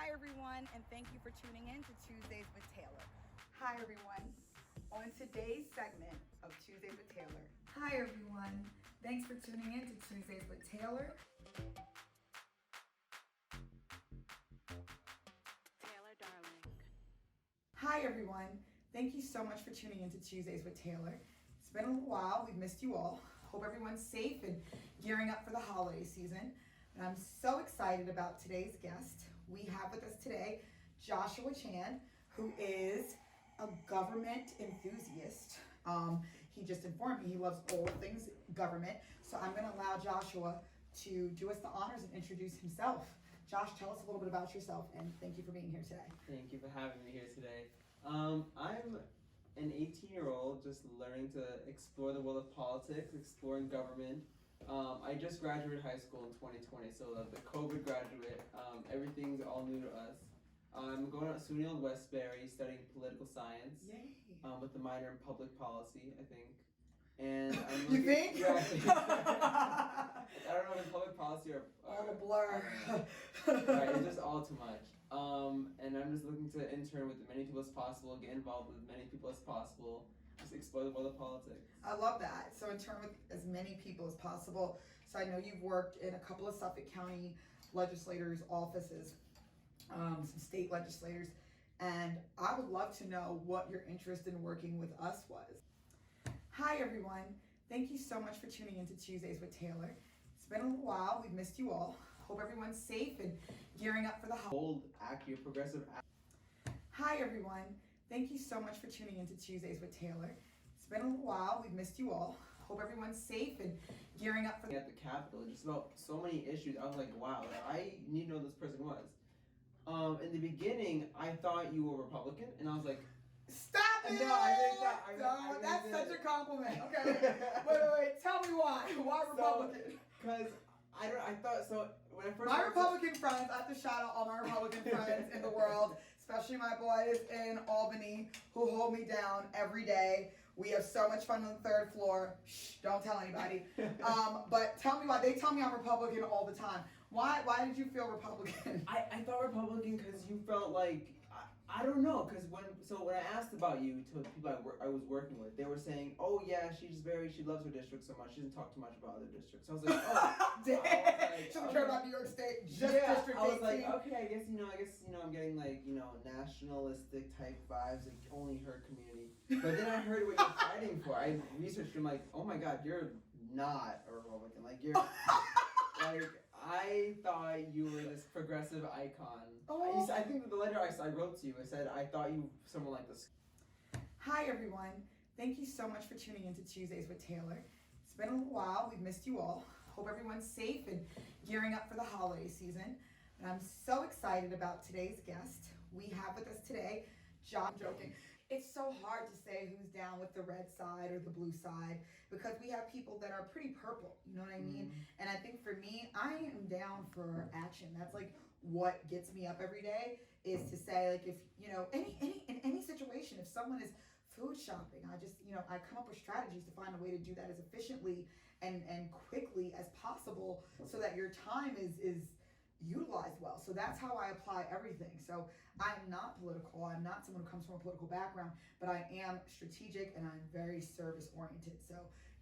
Hi everyone, and thank you for tuning in to Tuesdays with Taylor. Hi everyone. On today's segment of Tuesdays with Taylor. Hi everyone. Thanks for tuning in to Tuesdays with Taylor. Taylor, darling. Hi everyone. Thank you so much for tuning in to Tuesdays with Taylor. It's been a little while. We've missed you all. Hope everyone's safe and gearing up for the holiday season. And I'm so excited about today's guest. We have with us today Joshua Chan, who is a government enthusiast. He just informed me he loves all things government. So I'm going to allow Joshua to do us the honors and introduce himself. Josh, tell us a little bit about yourself, and thank you for being here today. Thank you for having me here today. I'm an 18-year-old just learning to explore the world of politics, exploring government. I just graduated high school in 2020, so the COVID graduate, everything's all new to us. I'm going to SUNY Old Westbury studying political science. Yay! With a minor in public policy, I think. And I'm You looking, think? I don't know if it's public policy or All a blur. right, it's just all too much. And I'm just looking to intern with as many people as possible, get involved with as many people as possible, just explore the world of politics. I love that. So intern with as many people as possible. So I know you've worked in a couple of Suffolk County legislators' offices, some state legislators, and I would love to know what your interest in working with us was. Hi everyone. Thank you so much for tuning in to Tuesdays with Taylor. It's been a little while. We've missed you all. Hope everyone's safe and gearing up for the holiday. Bold, accurate, progressive. Hi everyone. Thank you so much for tuning in to Tuesdays with Taylor. It's been a little while. We've missed you all. Hope everyone's safe and gearing up for the At the Capitol, just about so many issues. I was like, wow, I need to know who this person was. In the beginning, I thought you were Republican, and I was like, Stop it! No, I think that- I No, that's really did. such a compliment. Okay, wait. Tell me why. Why Republican? Because I thought so when I first. My Republican friends, I have to shout out all my Republican friends in the world, especially my boys in Albany who hold me down every day. We have so much fun on the third floor. Shh, don't tell anybody. But tell me why. They tell me I'm Republican all the time. Why did you feel Republican? I thought Republican because you felt like I don't know because when I asked about you to people I was working with, they were saying, oh yeah, she loves her district so much she doesn't talk too much about other districts. So I was like, oh, Damn. She doesn't care about New York State. Just District 18. I was like, okay, I guess I'm getting like nationalistic type vibes, like only her community. But then I heard what you're fighting for. I researched. I'm like, oh my God, you're not a Republican. Like you're. Like, I thought you were this progressive icon. Oh. I think that the letter I wrote to you, I said, I thought you were someone like this. Hi everyone. Thank you so much for tuning in to Tuesdays with Taylor. It's been a little while. We've missed you all. Hope everyone's safe and gearing up for the holiday season. And I'm so excited about today's guest. We have with us today, I'm joking. It's so hard to say who's down with the red side or the blue side because we have people that are pretty purple, you know what I mean? Mm-hmm. And I think for me, I am down for action. That's like what gets me up every day is to say, like, if, in any situation, if someone is food shopping, I come up with strategies to find a way to do that as efficiently and quickly as possible so that your time is utilized well. So that's how I apply everything. So I'm not political. I'm not someone who comes from a political background, but I am strategic and I'm very service oriented. So,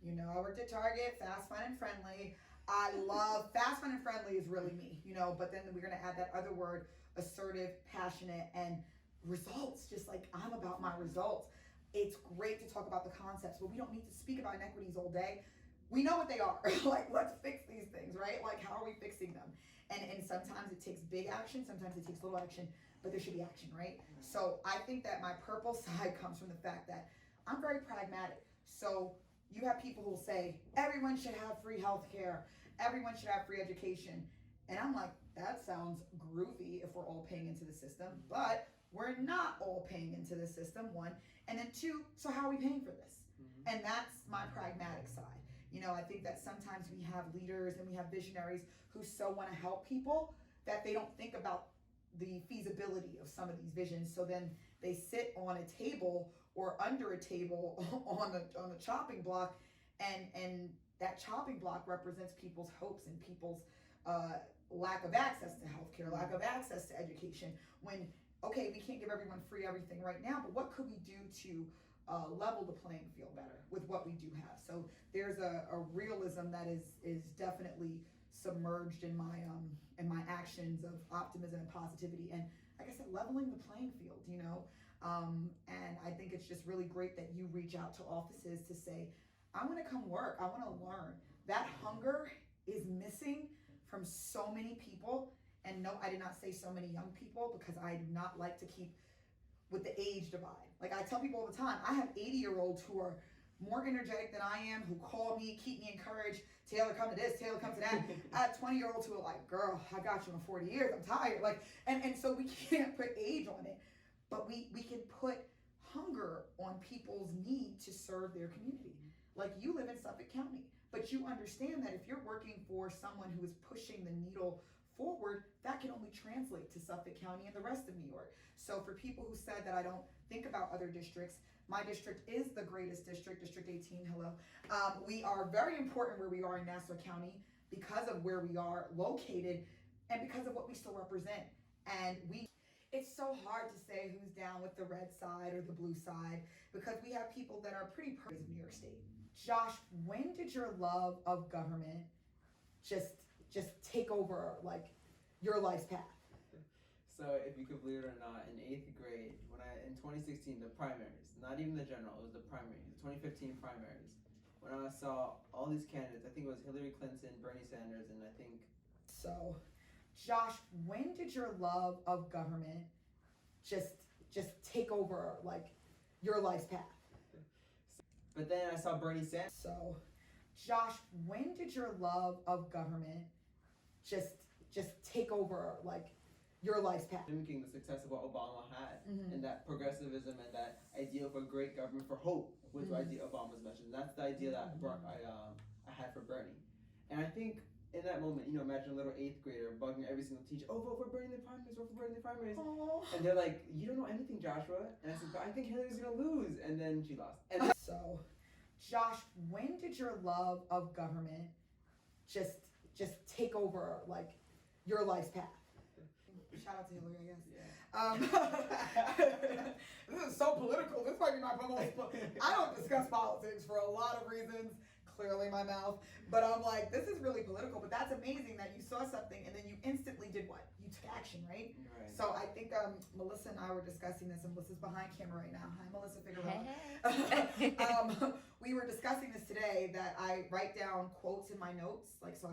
I worked at Target, fast, fun, and friendly. I love fast, fun, and friendly is really me, but then we're going to add that other word, assertive, passionate, and results. Just like I'm about my results. It's great to talk about the concepts, but we don't need to speak about inequities all day. We know what they are. Like, let's fix these things, right? Like, how are we fixing them? And sometimes it takes big action, sometimes it takes little action, but there should be action, right? So I think that my purple side comes from the fact that I'm very pragmatic. So you have people who will say, everyone should have free healthcare, everyone should have free education. And I'm like, that sounds groovy if we're all paying into the system, but we're not all paying into the system, one. And then two, so how are we paying for this? Mm-hmm. And that's my pragmatic side. I think that sometimes we have leaders and we have visionaries who so want to help people that they don't think about the feasibility of some of these visions. So then they sit on a table or under a table on a chopping block, and that chopping block represents people's hopes and people's lack of access to healthcare, lack of access to education, when, okay, we can't give everyone free everything right now, but what could we do to level the playing field better with what we do have? So there's a realism that is definitely submerged in my actions of optimism and positivity, and like I said, leveling the playing field, and I think it's just really great that you reach out to offices to say, I want to come work, I want to learn. That hunger is missing from so many people. And no, I did not say so many young people, because I do not like to keep with the age divide. Like I tell people all the time, I have 80-year-olds who are more energetic than I am, who call me, keep me encouraged. Taylor, come to this, Taylor, come to that. I have 20-year-olds who are like, girl, I got you in 40 years, I'm tired. Like, and so we can't put age on it, but we can put hunger on people's need to serve their community. Like, you live in Suffolk County, but you understand that if you're working for someone who is pushing the needle forward, that can only translate to Suffolk County and the rest of New York. So for people who said that I don't think about other districts, my district is the greatest district, District 18, hello. We are very important where we are in Nassau County because of where we are located and because of what we still represent. And it's so hard to say who's down with the red side or the blue side, because we have people that are pretty praised of New York State. Josh, when did your love of government just take over like your life's path? So if you could believe it or not, in 8th grade, in 2016, the primaries, not even the general, it was the primaries, the 2015 primaries, when I saw all these candidates, I think it was Hillary Clinton, Bernie Sanders, and I think... So, Josh, when did your love of government just take over like your life's path? But then I saw Bernie Sanders. So, Josh, when did your love of government just take over like your life's path? Mimicking the success of what Obama had, and that progressivism and that ideal for great government, for hope, was the idea Obama's mentioned. That's the idea that I had for Bernie. And I think in that moment, imagine a little 8th grader bugging every single teacher, oh, vote for Bernie in the primaries, vote for Bernie in the primaries. Aww. And they're like, you don't know anything, Joshua. And I said, but I think Hillary's gonna lose. And then she lost. And so, Josh, when did your love of government just take over like your life's path? Shout out to Hillary, I guess. Yeah. This is so political. This might be my most. I don't discuss politics for a lot of reasons. Clearly my mouth, but I'm like, this is really political. But that's amazing that you saw something and then you instantly did what? You took action, right? Right. So I think Melissa and I were discussing this, and Melissa's behind camera right now. Hi, Melissa Figueroa. Hey. We were discussing this today, that I write down quotes in my notes, like, so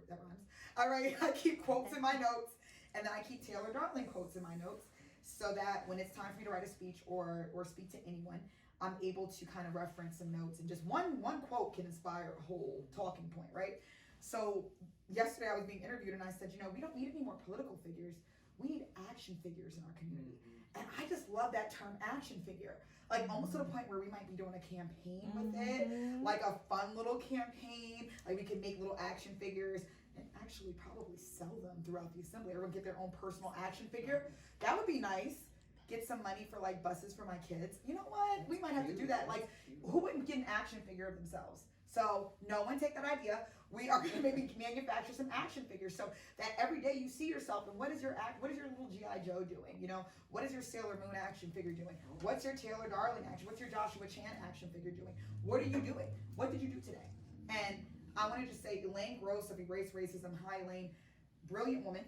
that rhymes. I keep quotes in my notes, and then I keep Taylor Darling quotes in my notes, so that when it's time for me to write a speech or speak to anyone, I'm able to kind of reference some notes, and just one quote can inspire a whole talking point, right? So yesterday I was being interviewed, and I said, we don't need any more political figures. We need action figures in our community. And I just love that term, action figure. Like, almost to the point where we might be doing a campaign with it, like a fun little campaign. Like, we can make little action figures and actually probably sell them throughout the assembly. Everyone get their own personal action figure. That would be nice. Get some money for like buses for my kids. You know what? We might have to do that. Like, who wouldn't get an action figure of themselves? So no one take that idea. We are going to maybe manufacture some action figures, so that every day you see yourself, and what is your little G.I. Joe doing? What is your Sailor Moon action figure doing? What's your Taylor Darling action? What's your Joshua Chan action figure doing? What are you doing? What did you do today? And I want to just say, Elaine Gross of Erase Racism. Hi, Elaine. Brilliant woman.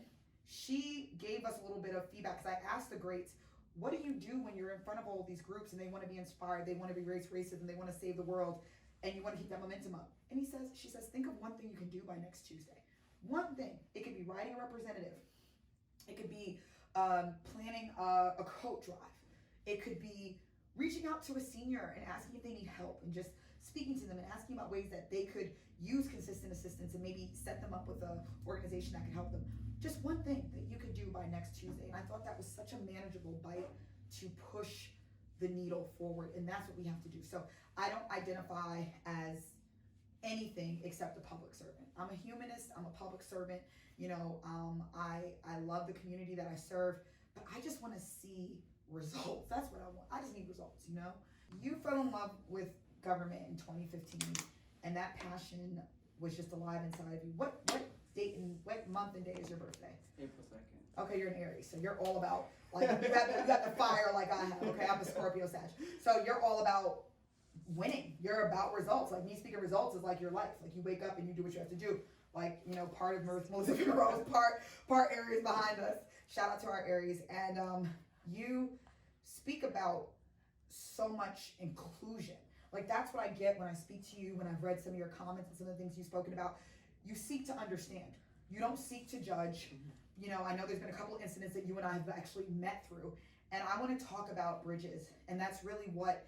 She gave us a little bit of feedback, because I asked the greats, what do you do when you're in front of all these groups and they want to be inspired, they want to erase racism, they want to save the world, and you want to keep that momentum up? And she says, think of one thing you can do by next Tuesday. One thing. It could be writing a representative. It could be planning a coat drive. It could be reaching out to a senior and asking if they need help, and just speaking to them and asking about ways that they could use consistent assistance and maybe set them up with an organization that could help them. Just one thing that you could do by next Tuesday. And I thought that was such a manageable bite to push the needle forward, and that's what we have to do. So I don't identify as anything except a public servant. I'm a humanist, I'm a public servant. I love the community that I serve, but I just want to see results. That's what I want. I just need results, You fell in love with government in 2015, and that passion was just alive inside of you. What date and what month and day is your birthday? April 2nd. Okay, you're an Aries, so you're all about, like, you got the fire like I have, okay? I'm a Scorpio Sag. So you're all about winning. You're about results. Like, me speaking results is like your life. Like, you wake up and you do what you have to do. Like, you know, part of Melissa Figueroa's part Aries behind us. Shout out to our Aries. And you speak about so much inclusion. Like, that's what I get when I speak to you, when I've read some of your comments and some of the things you've spoken about. You seek to understand. You don't seek to judge. You know, I know there's been a couple incidents that you and I have actually met through, and I want to talk about bridges, and that's really what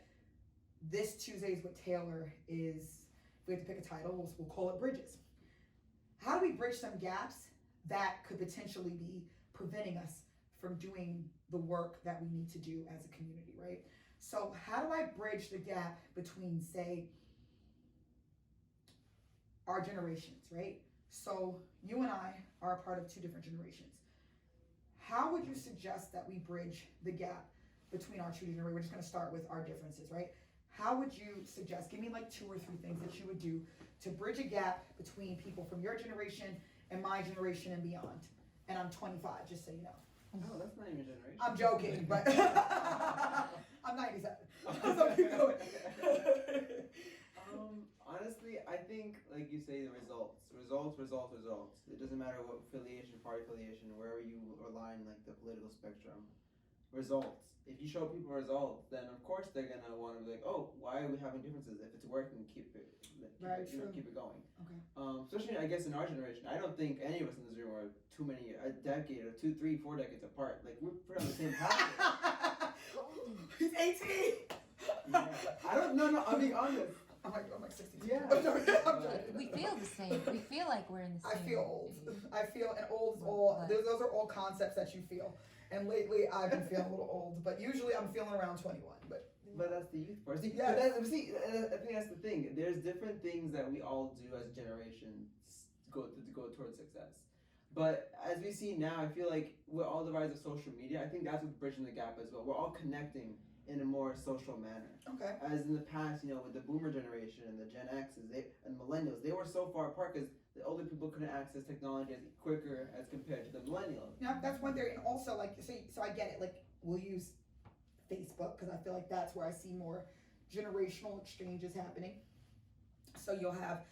this Tuesdays with Taylor is. If we have to pick a title, we'll call it Bridges. How do we bridge some gaps that could potentially be preventing us from doing the work that we need to do as a community, right? So how do I bridge the gap between, say, our generations, right? So you and I are a part of two different generations. How would you suggest that we bridge the gap between our two generations? We're just gonna start with our differences, right? How would you suggest, give me like 2 or 3 things that you would do to bridge a gap between people from your generation and my generation and beyond? And I'm 25, just so you know. Oh, that's not even a generation. I'm joking, but I'm 97. So keep going. Honestly, I think, like you say, the results. It doesn't matter what affiliation, party affiliation, wherever you align, like the political spectrum. Results. If you show people results, then of course they're gonna want to be like, oh, why are we having differences? If it's working, keep it going. Okay. Especially, I guess, in our generation, I don't think any of us in this room are a decade or 2, 3, 4 decades apart. Like, we're pretty on the same path. He's 18. Yeah. I don't know. I'm being honest. I'm like 16. Yeah. I'm joking. We feel the same. We feel like we're in the I same. feel old. I feel, and old is all, those are all concepts that you feel. And lately I've been feeling a little old, but usually I'm feeling around 21. But that's the youth part. Yes. I think that's the thing. There's different things that we all do as generations go towards success. But as we see now, I feel like with all the rise of social media, I think that's what's bridging the gap as well. We're all connecting in a more social manner. Okay. As in the past, with the boomer generation and the Gen X's and millennials, they were so far apart because the older people couldn't access technology as quicker as compared to the millennials. Yeah, that's one thing. And also, like, so I get it. Like, we'll use Facebook because I feel like that's where I see more generational exchanges happening. So you'll have,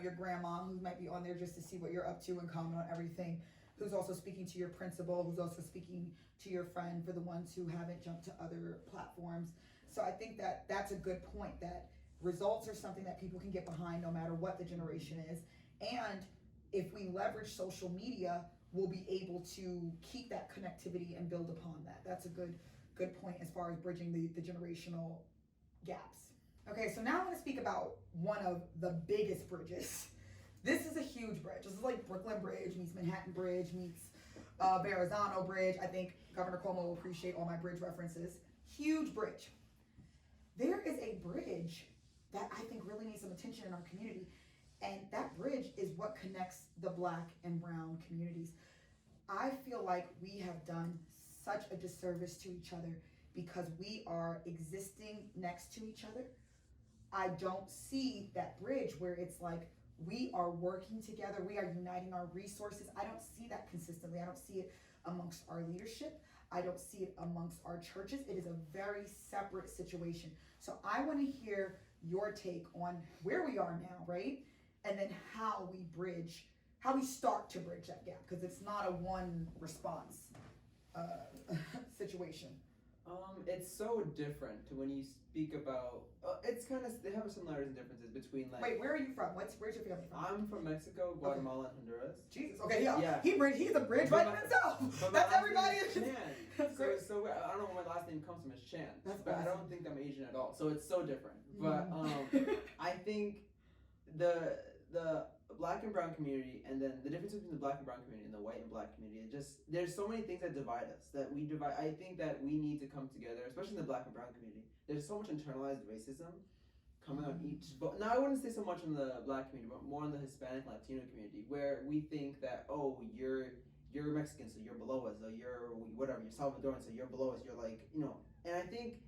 your grandma who might be on there just to see what you're up to and comment on everything, who's also speaking to your principal, who's also speaking to your friend for the ones who haven't jumped to other platforms. So I think that that's a good point, that results are something that people can get behind no matter what the generation is. And if we leverage social media, we'll be able to keep that connectivity and build upon that. That's a good point as far as bridging the generational gaps. Okay, so now I want to speak about one of the biggest bridges. This is a huge bridge. This is like Brooklyn Bridge meets Manhattan Bridge meets Verrazano Bridge. I think Governor Cuomo will appreciate all my bridge references. Huge bridge. There is a bridge that I think really needs some attention in our community, and that bridge is what connects the Black and brown communities. I feel like we have done such a disservice to each other because we are existing next to each other. I don't see that bridge where it's like we are working together, we are uniting our resources. I don't see that consistently. I don't see it amongst our leadership. I don't see it amongst our churches. It is a very separate situation. So I want to hear your take on where we are now, right? And then how we start to bridge that gap, because it's not a one response situation. It's so different when you speak about. It's kind of, they have similarities and differences between, like. Wait, where are you from? Where's your family from? I'm from Mexico, Guatemala, and Honduras. Jesus. Okay, yeah. Yeah. He's a bridge right in himself. That's everybody. That's great. So I don't know where my last name comes from. It's Chan. That's but awesome. I don't think I'm Asian at all. So it's so different. But I think the Black and brown community, and then the difference between the Black and brown community and the white and Black community, there's so many things that divide us, that we divide. I think that we need to come together, especially in the Black and brown community. There's so much internalized racism coming on each, but now I wouldn't say so much in the Black community, but more in the Hispanic Latino community, where we think that, oh, you're Mexican, so you're below us, or you're whatever, you're Salvadoran, so you're below us, you're like, and I think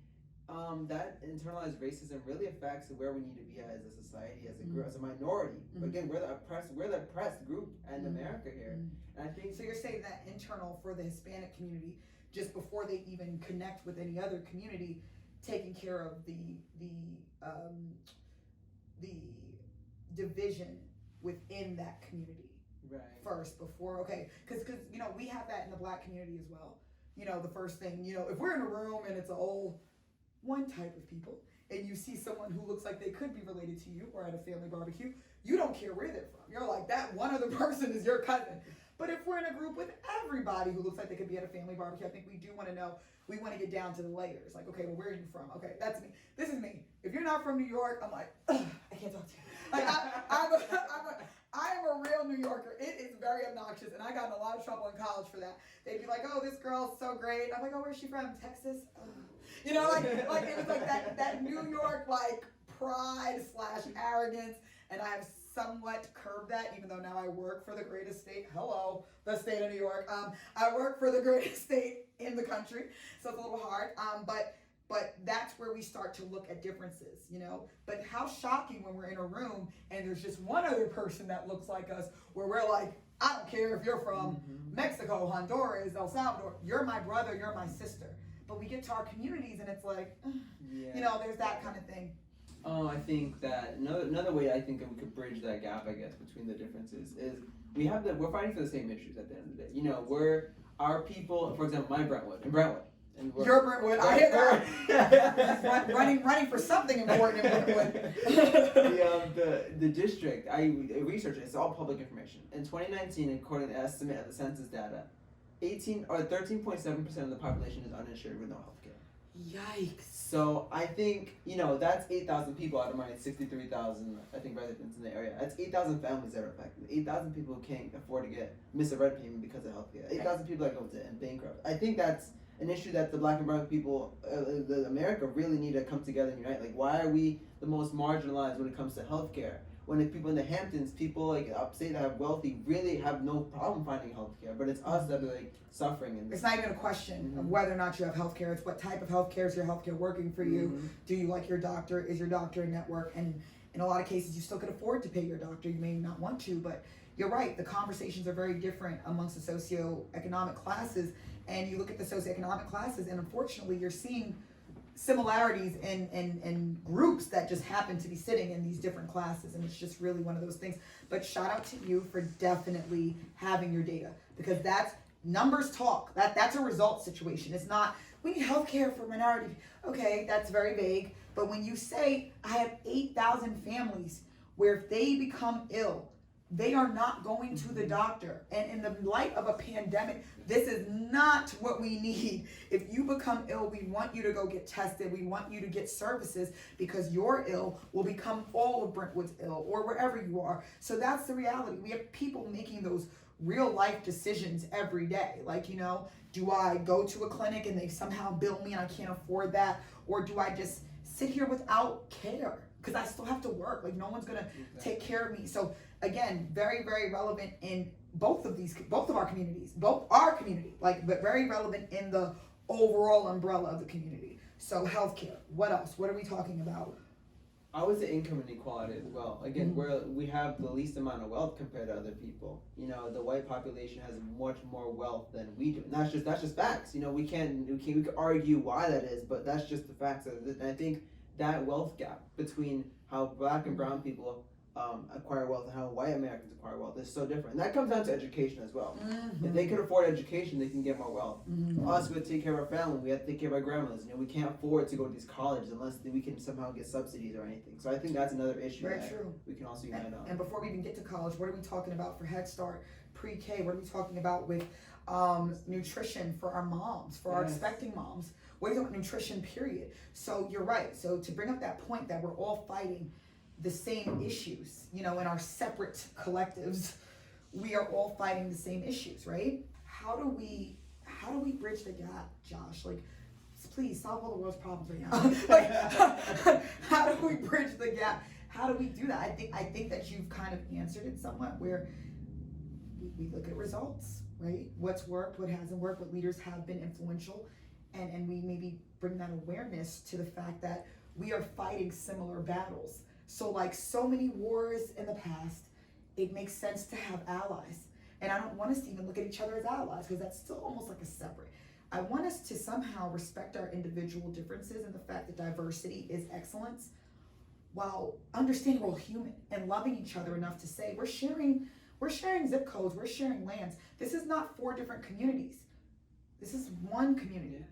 that internalized racism really affects where we need to be as a society, as a as a minority. But again, we're the oppressed group in America here. And I think So you're saying that internal for the Hispanic community, just before they even connect with any other community, taking care of the division within that community right. first before, because you know, we have that in the Black community as well. You know, the first thing, you know, if we're in a room and it's all one type of people and you see someone who looks like they could be related to you or at a family barbecue, you don't care where they're from. You're like, that one other person is your cousin. But if we're in a group with everybody who looks like they could be at a family barbecue, I think we do want to know, we want to get down to the layers. Like, okay, well, where are you from? Okay, that's me. This is me. If you're not from New York, I'm like, ugh, I can't talk to you. Like, I am a real New Yorker. It is very obnoxious, and I got in a lot of trouble in college for that. They'd be like, oh, this girl's so great. I'm like, oh, where's she from? Texas? You know, like it was like that New York, like, pride / arrogance, and I have somewhat curbed that, even though now I work for the greatest state. Hello, the state of New York. I work for the greatest state in the country, so it's a little hard. But that's where we start to look at differences, you know. But how shocking when we're in a room and there's just one other person that looks like us, where we're like, I don't care if you're from Mexico, Honduras, El Salvador. You're my brother. You're my sister. But we get to our communities and it's like, you know, there's that kind of thing. I think that another way I think we could bridge that gap, I guess, between the differences is we're fighting for the same issues at the end of the day. You know, our people, for example, my Brentwood, and You're Brentwood. I hear that. running for something important in Brentwood. The district, I researched it. It's all public information. In 2019, according to the estimate of the census data, 13.7% of the population is uninsured with no health care. Yikes. So I think, you know, that's 8,000 people out of my 63,000, I think, residents in the area. That's 8,000 families that are affected. 8,000 people who can't afford to miss a rent payment because of health care. 8,000 people that go to bankrupt. I think that's an issue that the Black and brown people, America, really need to come together and unite. Like, why are we the most marginalized when it comes to health care? When the people in the Hamptons, people like upstate that have wealthy, really have no problem finding health care, but it's us that are like suffering. And it's not even a question of whether or not you have health care. It's what type of health care is your health care working for you? Do you like your doctor? Is your doctor in network? And in a lot of cases, you still can afford to pay your doctor. You may not want to, but you're right. The conversations are very different amongst the socioeconomic classes. And you look at the socioeconomic classes, and unfortunately, you're seeing similarities in groups that just happen to be sitting in these different classes, and it's just really one of those things. But shout out to you for definitely having your data, because that's numbers talk. That's a result situation. It's not, we need healthcare for minority. Okay, that's very vague. But when you say I have 8,000 families where if they become ill, they are not going to the doctor. And in the light of a pandemic, this is not what we need. If you become ill, we want you to go get tested. We want you to get services, because you're ill will become all of Brentwood's ill, or wherever you are. So that's the reality. We have people making those real life decisions every day. Like, you know, do I go to a clinic and they somehow bill me and I can't afford that? Or do I just sit here without care? Because I still have to work. Like, no one's gonna take care of me. So again, very, very relevant in both of our communities, like, but very relevant in the overall umbrella of the community. So healthcare, what else? What are we talking about? I would say income inequality as well. Again, we have the least amount of wealth compared to other people. You know, the white population has much more wealth than we do. And that's just facts. You know, we could argue why that is, but that's just the facts of it. And I think that wealth gap between how Black and brown people acquire wealth and how white Americans acquire wealth is so different. And that comes down to education as well. If they could afford education, they can get more wealth. Us, we have to take care of our family. We have to take care of our grandmothers. You know, we can't afford to go to these colleges unless we can somehow get subsidies or anything. So I think that's another issue Very that true. we can also unite on. And before we even get to college, what are we talking about for Head Start, pre-K? What are we talking about with nutrition for our moms, for our expecting moms? What are you talking about nutrition, period? So you're right. So to bring up that point that we're all fighting the same issues, you know, in our separate collectives, we are all fighting the same issues, right? How do we bridge the gap, Josh? Like, please solve all the world's problems right now. Like, how do we bridge the gap? How do we do that? I think that you've kind of answered it somewhat, where we look at results, right? What's worked, what hasn't worked, what leaders have been influential, and we maybe bring that awareness to the fact that we are fighting similar battles. So like so many wars in the past, it makes sense to have allies. And I don't want us to even look at each other as allies because that's still almost like a separate. I want us to somehow respect our individual differences and the fact that diversity is excellence while understanding we're all human and loving each other enough to say we're sharing zip codes, we're sharing lands. This is not 4 different communities. This is one community. Yeah.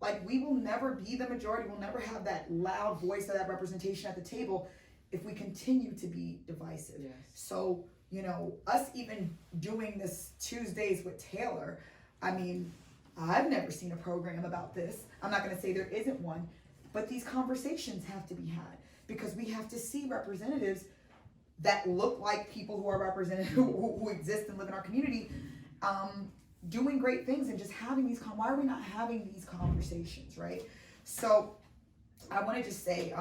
Like we will never be the majority, we'll never have that loud voice or that representation at the table if we continue to be divisive. Yes. So, you know, us even doing this Tuesdays with Taylor, I mean, I've never seen a program about this. I'm not gonna say there isn't one, but these conversations have to be had because we have to see representatives that look like people who are represented, who exist and live in our community, doing great things and just having these, why are we not having these conversations, right? So I wanna just say,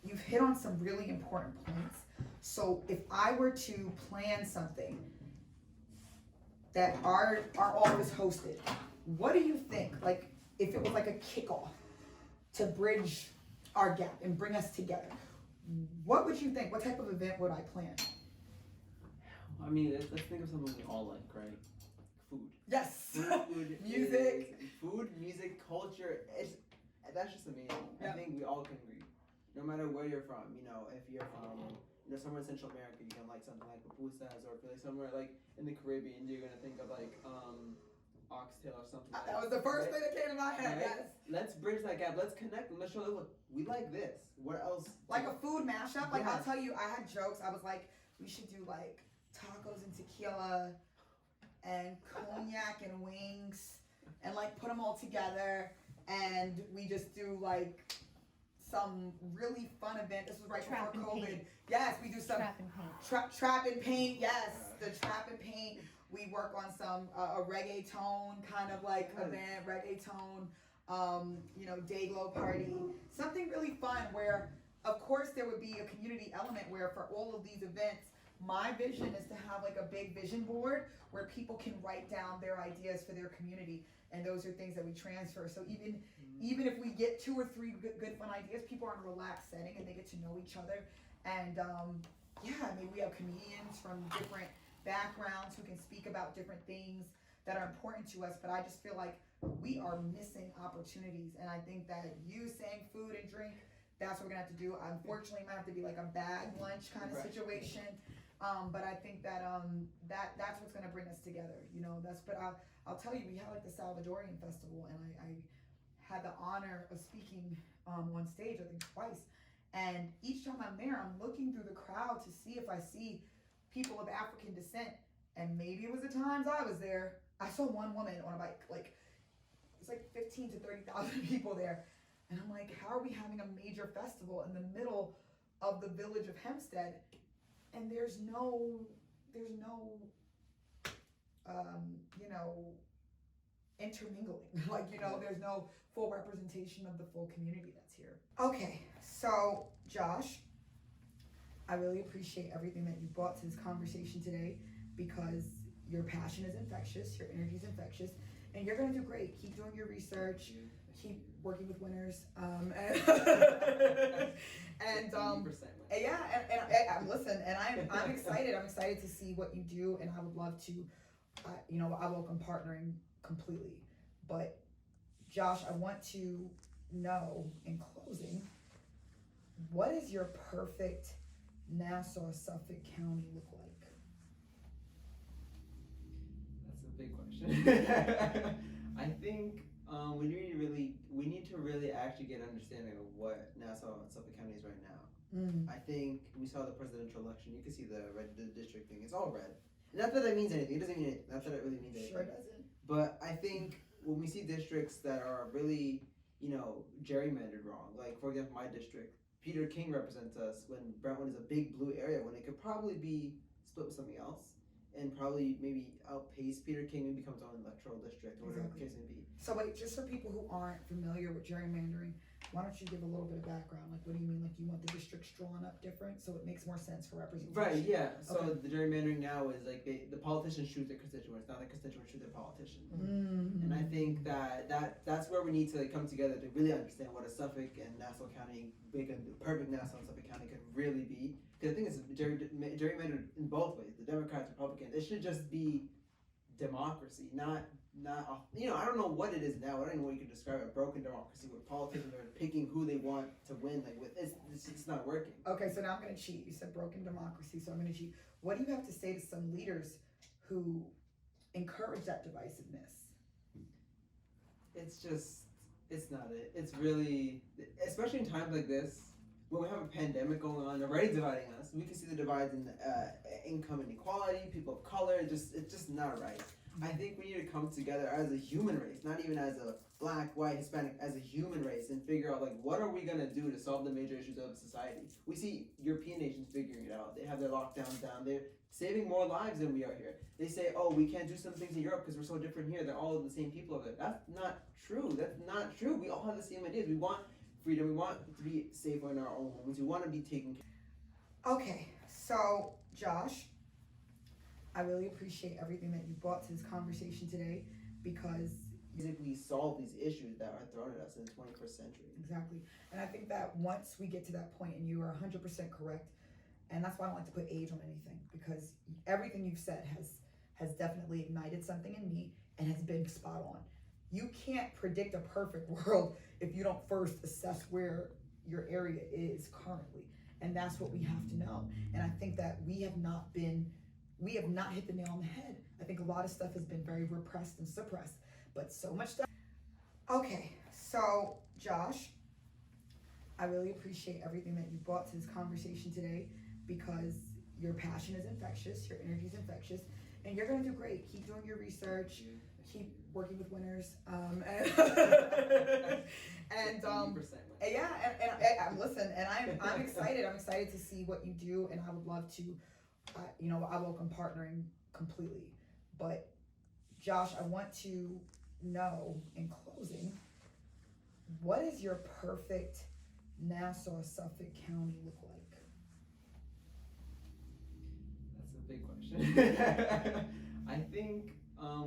you've hit on some really important points. So if I were to plan something that our office hosted, what do you think? Like if it was like a kickoff to bridge our gap and bring us together, what would you think? What type of event would I plan? I mean, let's think of something we all like, right? Food. Yes. Food, Music. Food, music, culture. That's just amazing. Yeah. I think we all can agree. No matter where you're from, you know, if you're from, you know, somewhere in Central America, you can like something like pupusas, or if you're like somewhere like in the Caribbean, you're gonna think of like oxtail or something. That was the first thing that came to my head. Right? Yes. Let's bridge that gap. Let's connect and let's show them, look, we like this. What else? Like a food mashup. Like I'll Yes. tell you, I had jokes. I was like, we should do like tacos and tequila and cognac and wings and like put them all together and we just do like some really fun event. This was right Trap before and COVID. paint. Yes, we do some Trap and paint. trap and paint. Yes, the trap and paint. We work on some a reggaeton kind of like Good. event, reggaeton. You know, day glow party, something really fun where, of course, there would be a community element where for all of these events, my vision is to have like a big vision board where people can write down their ideas for their community, and those are things that we transfer. So even if we get 2 or 3 good fun ideas, people are in a relaxed setting and they get to know each other. And yeah, I mean, we have comedians from different backgrounds who can speak about different things that are important to us, but I just feel like we are missing opportunities, and I think that you saying food and drink, that's what we're gonna have to do. Unfortunately, it might have to be like a bag lunch kind of Right. situation, but I think that that's what's gonna bring us together. You know, but I'll tell you, we had like the Salvadorian festival, and I had the honor of speaking on stage, I think twice, and each time I'm there, I'm looking through the crowd to see if I see people of African descent, and maybe it was the times I was there, I saw one woman on a bike, like it's like 15 to 30,000 people there, and I'm like, how are we having a major festival in the middle of the village of Hempstead, and there's no you know, intermingling, like, you know, there's no full representation of the full community that's here. Okay, so Josh, I really appreciate everything that you brought to this conversation today, because your passion is infectious, your energy is infectious, and you're gonna do great. Keep doing your research, keep working with winners, and yeah, and listen, and I'm excited. I'm excited to see what you do, and I would love to, you know, I welcome partnering completely. But Josh, I want to know in closing, what does your perfect Nassau Suffolk County look like? That's a big question. I think we need to really actually get an understanding of what Nassau and Suffolk County is right now. I think we saw the presidential election. You can see the district thing. It's all red. Not that it means anything. It doesn't mean it. Not that it really means anything. Sure doesn't. But I think when we see districts that are really, you know, gerrymandered wrong, like for example, my district, Peter King represents us when Brentwood is a big blue area when it could probably be split with something else and probably maybe outpace Peter King and become its own electoral district or whatever the case may be. So wait, just for people who aren't familiar with gerrymandering, why don't you give a little bit of background? Like, what do you mean? Like, you want the districts drawn up different so it makes more sense for representation? Right, yeah. So Okay. the gerrymandering now is like the politicians choose their constituents, not the constituents choose their politician. Mm. And I think that's where we need to come together to really understand what a Suffolk and Nassau County, make a perfect Nassau and Suffolk County could really be. Because I think it's gerrymandered in both ways, the Democrats, Republicans. It should just be democracy, not I don't know what it is now. I don't know what you could describe a broken democracy where politicians are picking who they want to win. Like it's not working. Okay, so now I'm gonna cheat. You said broken democracy, so I'm gonna cheat. What do you have to say to some leaders who encourage that divisiveness? It's not it. It's really, especially in times like this when we have a pandemic going on already dividing us. We can see the divides in income inequality, people of color. It's just not right. I think we need to come together as a human race, not even as a black, white, Hispanic, as a human race, and figure out like what are we gonna do to solve the major issues of society. We see European nations figuring it out. They have their lockdowns down. They're saving more lives than we are here. They say, oh, we can't do some things in Europe because we're so different here. They're all the same people over there. That's not true. That's not true. We all have the same ideas. We want freedom. We want to be safer in our own homes. We want to be taken care. Okay, so Josh, I really appreciate everything that you brought to this conversation today because Physically solve these issues that are thrown at us in the 21st century. exactly. And I think that once we get to that point, and you are 100% correct, and that's why I don't like to put age on anything because everything you've said has definitely ignited something in me and has been spot on. You can't predict a perfect world if you don't first assess where your area is currently, and that's what we have to know. And I think that we have not hit the nail on the head. I think a lot of stuff has been very repressed and suppressed, but so much stuff. Okay, so Josh, I really appreciate everything that you brought to this conversation today because your passion is infectious, your energy is infectious, and you're gonna do great. Keep doing your research, keep working with winners, and I'm listen, and I'm excited. I'm excited to see what you do, and I would love to. I welcome partnering completely. But Josh, I want to know in closing, what does your perfect Nassau Suffolk County look like? That's a big question. I think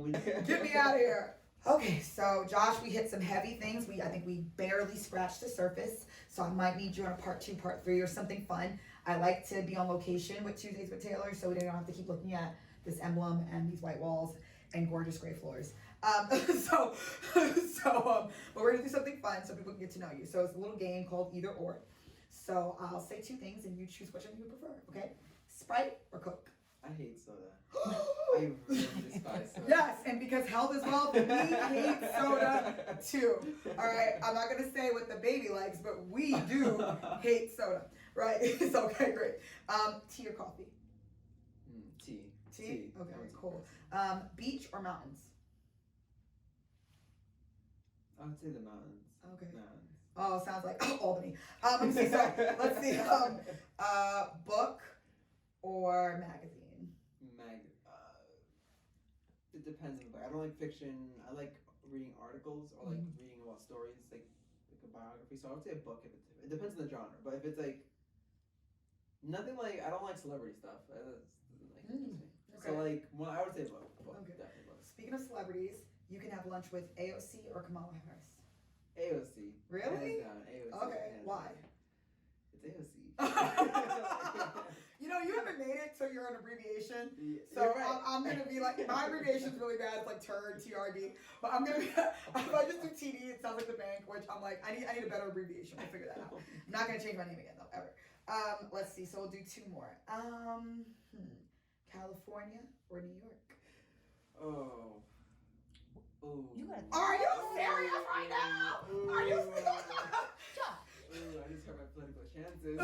we Get me out of here. Okay, so Josh, we hit some heavy things. I think we barely scratched the surface. So I might need you on a part 2, part 3, or something fun. I like to be on location with Tuesdays with Taylor, so we don't have to keep looking at this emblem and these white walls and gorgeous gray floors. But we're gonna do something fun so people can get to know you. So it's a little game called Either Or. So I'll say 2 things and you choose which one you prefer. Okay? Sprite or Coke? I hate soda. I really despise soda. Yes, and because health is wealth, we hate soda too. All right, I'm not gonna say what the baby likes, but we do hate soda, right? It's okay, great. Tea or coffee? Tea. Tea. Okay, cool. Beach or mountains? I would say the mountains. Okay. Mountains. Oh, sounds like Albany. Let me see. So let's see. Book or magazine? It depends on the book. I don't like fiction. I like reading articles or like reading about stories, like a biography. So I would say a book. If it depends on the genre. But if it's like nothing like I don't like celebrity stuff. That doesn't like interest me. Okay. So like I would say book. Okay. Definitely book. Speaking of celebrities, you can have lunch with AOC or Kamala Harris. AOC. Really? Hands down, AOC. Okay. Hands Why? down. It's AOC. You haven't made it, so you're an abbreviation. Yeah, So you're right. I'm gonna be like, my abbreviation's really bad. It's like TURD, TRD. But I'm gonna be, if I just do TD, it sounds like the bank, which I'm like, I need a better abbreviation. We'll figure that out. I'm not gonna change my name again though, ever. Let's see. So we'll do 2 more. California or New York? Oh. Ooh. You gotta. Are you serious right now? Ooh. Are you serious? Josh. Ooh, I just hurt my political chances.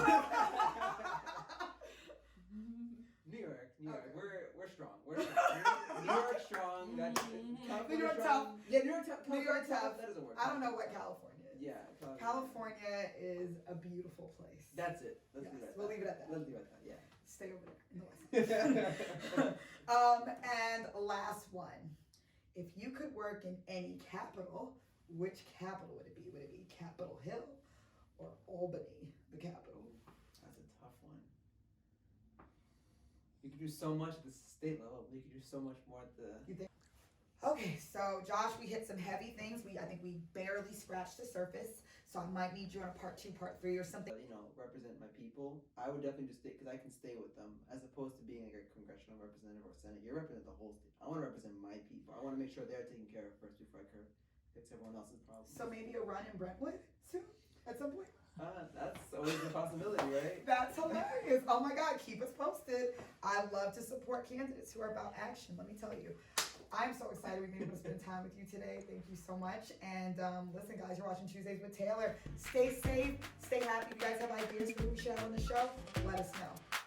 New York. Okay. We're strong. We're strong. New York strong. That's New York strong. tough. Yeah, New York tough. New York tough. That doesn't work. I don't know what California is. Yeah, California is a beautiful place. That's it. Yes, Leave it at we'll that. leave it at that. Let's leave it at that. Yeah. Stay over there in the west. And last one. If you could work in any capital, which capital would it be? Would it be Capitol Hill or Albany, the capital? That's a tough one. You could do so much at the state level, but you could do so much more at the. Okay, so Josh, we hit some heavy things. I think we barely scratched the surface. So I might need you on a part 2, part 3 or something. Represent my people. I would definitely just stay because I can stay with them as opposed to being like a congressional representative or senate. You represent the whole state. I want to represent my people. I want to make sure they're taken care of first before I can fix everyone else's problems. So maybe a run in Brentwood soon, at some point. That's always a possibility, right? That's hilarious. Oh my God, keep us posted. I love to support candidates who are about action. Let me tell you. I'm so excited we've been able to spend time with you today. Thank you so much. And listen, guys, you're watching Tuesdays with Taylor. Stay safe, stay happy. If you guys have ideas for who we should have on the show, let us know.